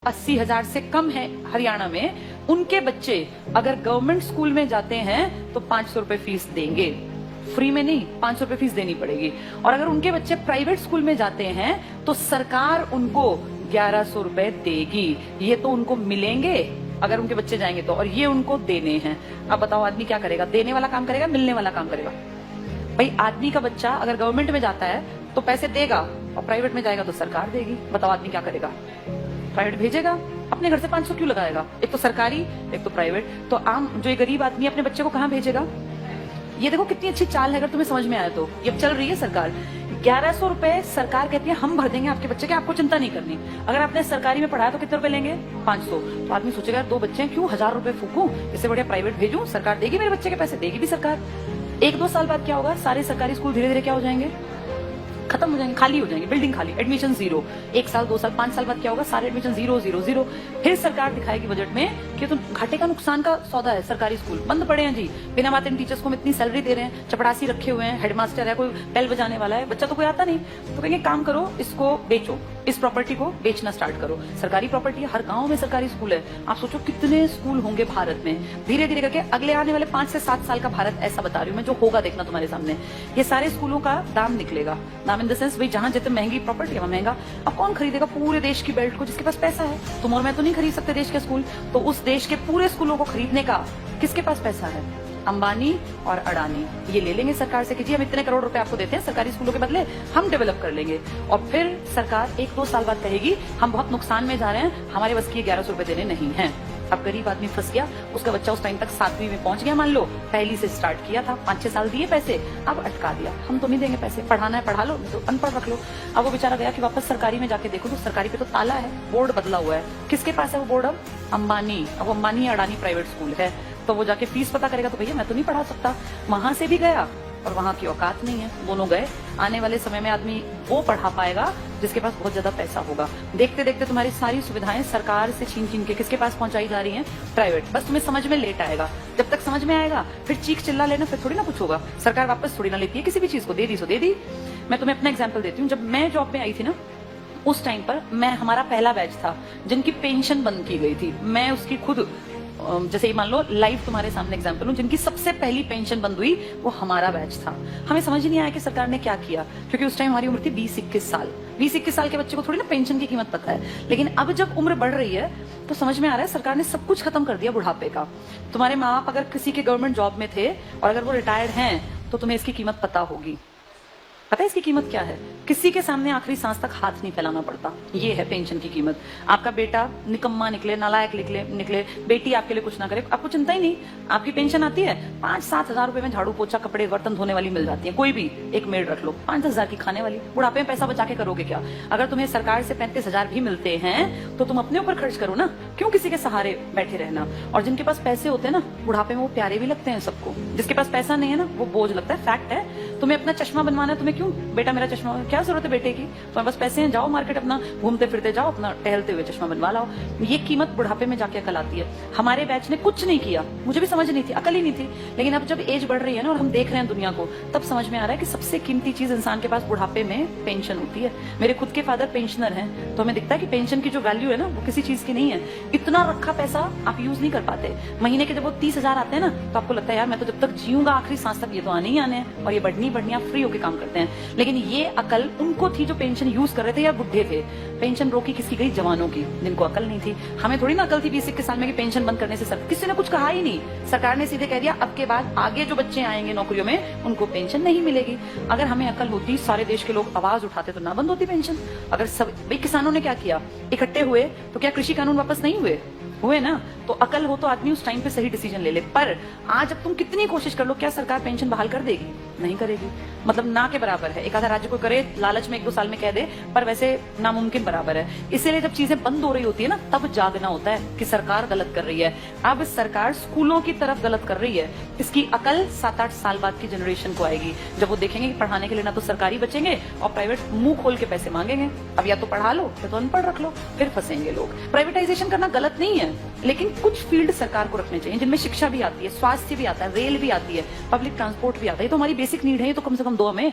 80,000 से कम है हरियाणा में, उनके बच्चे अगर गवर्नमेंट स्कूल में जाते हैं तो 500 रुपए फीस देंगे। फ्री में नहीं, 500 रुपए फीस देनी पड़ेगी। और अगर उनके बच्चे प्राइवेट स्कूल में जाते हैं तो सरकार उनको 1100 रुपए देगी। ये तो उनको मिलेंगे अगर उनके बच्चे जाएंगे तो, और ये उनको देने हैं। अब बताओ आदमी क्या करेगा? देने वाला काम करेगा, मिलने वाला काम करेगा? भाई आदमी का बच्चा अगर गवर्नमेंट में जाता है तो पैसे देगा, और प्राइवेट में जाएगा तो सरकार देगी। बताओ आदमी क्या करेगा? प्राइवेट भेजेगा। अपने घर से 500 क्यों लगाएगा? एक तो सरकारी, एक तो प्राइवेट। तो आम जो एक गरीब आदमी अपने बच्चे को कहाँ भेजेगा? ये देखो कितनी अच्छी चाल है, अगर तुम्हें समझ में आया तो। ये चल रही है सरकार। 1100 रुपए सरकार कहती है हम भर देंगे आपके बच्चे के, आपको चिंता नहीं करनी। अगर आपने सरकारी में पढ़ाया तो कितने रुपए लेंगे? 500। तो आदमी सोचेगा 2 बच्चे हैं, क्यों 1000 रुपए फूकूं, इससे बढ़िया प्राइवेट भेजूं, सरकार देगी मेरे बच्चे के पैसे, देगी भी सरकार। 1-2 साल बाद क्या होगा? सारे सरकारी स्कूल धीरे धीरे क्या हो जाएंगे? खत्म हो जाएंगे, खाली हो जाएंगे, बिल्डिंग खाली, एडमिशन 0। 1 साल 2 साल 5 साल बाद क्या होगा? सारे एडमिशन 0 0 0। फिर सरकार दिखाएगी बजट में कि तो घाटे का नुकसान का सौदा है, सरकारी स्कूल बंद पड़े हैं जी, बिना बात इन टीचर्स को हम इतनी सैलरी दे रहे हैं, चपड़ासी रखे हुए हैं, हेडमास्टर है, कोई बेल बजाने वाला है, बच्चा तो कोई आता नहीं। तो कहेंगे काम करो, इसको बेचो, इस प्रॉपर्टी को बेचना स्टार्ट करो। सरकारी प्रॉपर्टी है, हर गांव में सरकारी स्कूल है। आप सोचो कितने स्कूल होंगे भारत में। धीरे धीरे करके अगले आने वाले 5 से 7 साल का भारत ऐसा बता रही हूँ मैं, जो होगा देखना तुम्हारे सामने। ये सारे स्कूलों का दाम निकलेगा। दाम इन द सेंस, भाई जहां जितने महंगी प्रॉपर्टी है वहां महंगा। अब कौन खरीदेगा पूरे देश की बेल्ट को? जिसके पास पैसा है। तुम और मैं तो नहीं खरीद सकते देश के स्कूल, तो उस देश के पूरे स्कूलों को खरीदने का किसके पास पैसा है? अंबानी और अडानी ये ले लेंगे सरकार से कि जी हम इतने करोड़ रुपए आपको देते हैं, सरकारी स्कूलों के बदले हम डेवलप कर लेंगे। और फिर सरकार 1-2 साल बाद कहेगी हम बहुत नुकसान में जा रहे हैं, हमारे बस की 1100 रुपए देने नहीं है। अब गरीब आदमी फंस गया, उसका बच्चा उस टाइम तक 7वीं में पहुंच गया, मान लो पहली से स्टार्ट किया था, 5-6 साल दिए पैसे, अब अटका दिया, हम तो नहीं देंगे पैसे, पढ़ाना है पढ़ा लो, तो अनपढ़ रख लो। अब वो बेचारा गया कि वापस सरकारी में जाके देखो तो सरकारी पे तो ताला है, बोर्ड बदला हुआ है। किसके पास है वो बोर्ड? अब अंबानी। अब अंबानी अडानी प्राइवेट स्कूल है, तो वो जाके फीस पता करेगा तो भैया मैं तो नहीं पढ़ा सकता। वहां से भी गया और वहां की औकात नहीं है, दोनों गए। आने वाले समय में आदमी वो पढ़ा पाएगा जिसके पास बहुत ज्यादा पैसा होगा। देखते देखते तुम्हारी सारी सुविधाएं सरकार से छीन छीन के किसके पास पहुंचाई जा रही हैं? प्राइवेट। बस तुम्हें समझ में लेट आएगा, जब तक समझ में आएगा फिर चीख चिल्ला लेना, फिर थोड़ी ना कुछ होगा। सरकार वापस थोड़ी ना लेती है किसी भी चीज को, दे दी सो दे दी। मैं तुम्हें अपना एग्जाम्पल देती हूँ। जब मैं जॉब में आई थी ना, उस टाइम पर हमारा पहला बैच था जिनकी पेंशन बंद की गई थी। मैं उसकी खुद, जैसे मान लो लाइव तुम्हारे सामने एग्जांपल हूं, जिनकी सबसे पहली पेंशन बंद हुई वो हमारा बैच था। हमें समझ ही नहीं आया कि सरकार ने क्या किया, क्योंकि उस टाइम हमारी उम्र थी 20-21 साल। 20-21 साल के बच्चे को थोड़ी ना पेंशन की कीमत पता है। लेकिन अब जब उम्र बढ़ रही है तो समझ में आ रहा है सरकार ने सब कुछ खत्म कर दिया बुढ़ापे का। तुम्हारे माँ बाप अगर किसी के गवर्नमेंट जॉब में थे और अगर वो रिटायर्ड हैं तो तुम्हें इसकी कीमत पता होगी। पता है इसकी कीमत क्या है? किसी के सामने आखिरी सांस तक हाथ नहीं फैलाना पड़ता। ये है पेंशन की कीमत। आपका बेटा निकम्मा निकले, नालायक निकले, बेटी आपके लिए कुछ ना करे, आपको चिंता ही नहीं। आपकी पेंशन आती है, 5-7 हजार रुपए में झाड़ू पोछा कपड़े बर्तन धोने वाली मिल जाती है। कोई भी एक मेड रख लो, 5-10 हजार की खाने वाली। बुढ़ापे में पैसा बचा के करोगे क्या? अगर तुम्हें सरकार से 35 हजार भी मिलते हैं तो तुम अपने ऊपर खर्च करो ना, क्यों किसी के सहारे बैठे रहना? और जिनके पास पैसे होते हैं ना, बुढ़ापे में वो प्यारे भी लगते हैं सबको। जिसके पास पैसा नहीं है ना, वो बोझ लगता है। फैक्ट है। तुम्हें अपना चश्मा बनवाना है, तुम्हें क्यों बेटा मेरा चश्मा, क्या जरूरत है बेटे की? तुम्हारे पास पैसे हैं, जाओ मार्केट, अपना घूमते फिरते जाओ, अपना टहलते हुए चश्मा बनवा लाओ। ये कीमत बुढ़ापे में जाके अकल आती है। हमारे बैच ने कुछ नहीं किया, मुझे भी समझ नहीं थी, अकल ही नहीं थी। लेकिन अब जब एज बढ़ रही है ना और हम देख रहे हैं दुनिया को, तब समझ में आ रहा है कि सबसे कीमती चीज इंसान के पास बुढ़ापे में पेंशन होती है। मेरे खुद के फादर पेंशनर हैं, तो हमें दिखता है कि पेंशन की जो वैल्यू है ना वो किसी चीज की नहीं है। इतना रखा पैसा आप यूज नहीं कर पाते। महीने के जब वो 30 हजार आते हैं ना, तो आपको लगता है यार मैं तो जब तक जीऊंगा आखिरी सांस तक ये तो आने ही आने हैं, और ये बढ़नी आप फ्री होकर काम करते हैं। लेकिन ये अकल उनको थी जो पेंशन यूज कर रहे थे या बुढ़े थे। पेंशन रोकी किसकी गई? जवानों की, जिनको अकल नहीं थी। हमें थोड़ी ना अकल थी 20-21 साल में कि पेंशन बंद करने से सर किसी ने कुछ कहा ही नहीं। सरकार ने सीधे कह दिया अब के बाद आगे जो बच्चे आएंगे नौकरियों में उनको पेंशन नहीं मिलेगी। अगर हमें अकल होती, सारे देश के लोग आवाज उठाते तो ना बंद होती पेंशन। अगर सब भाई किसानों ने क्या किया, इकट्ठे हुए तो क्या कृषि कानून वापस नहीं हुए ना? तो अकल हो तो आदमी उस टाइम पे सही डिसीजन ले ले। पर आज अब तुम कितनी कोशिश कर लो, क्या सरकार पेंशन बहाल कर देगी? नहीं करेगी। मतलब ना के बराबर है। एक आधा राज्य को करे, लालच में 1-2 साल में कह दे, पर वैसे नामुमकिन बराबर है। इसीलिए जब चीजें बंद हो रही होती है ना, तब जागना होता है कि सरकार गलत कर रही है। अब सरकार स्कूलों की तरफ गलत कर रही है। इसकी अकल 7-8 साल बाद की जनरेशन को आएगी, जब वो देखेंगे कि पढ़ाने के लिए ना तो सरकारी बचेंगे और प्राइवेट मुंह खोल के पैसे मांगेंगे। अब या तो पढ़ा लो या तो अनपढ़ रख लो, फिर फंसेंगे लोग। प्राइवेटाइजेशन करना गलत नहीं है, लेकिन कुछ फील्ड सरकार को रखने चाहिए जिनमें शिक्षा भी आती है, स्वास्थ्य भी आता है, रेल भी आती है, पब्लिक ट्रांसपोर्ट भी आता है। ये तो हमारी बेसिक नीड है, ये तो कम से कम 2 हमें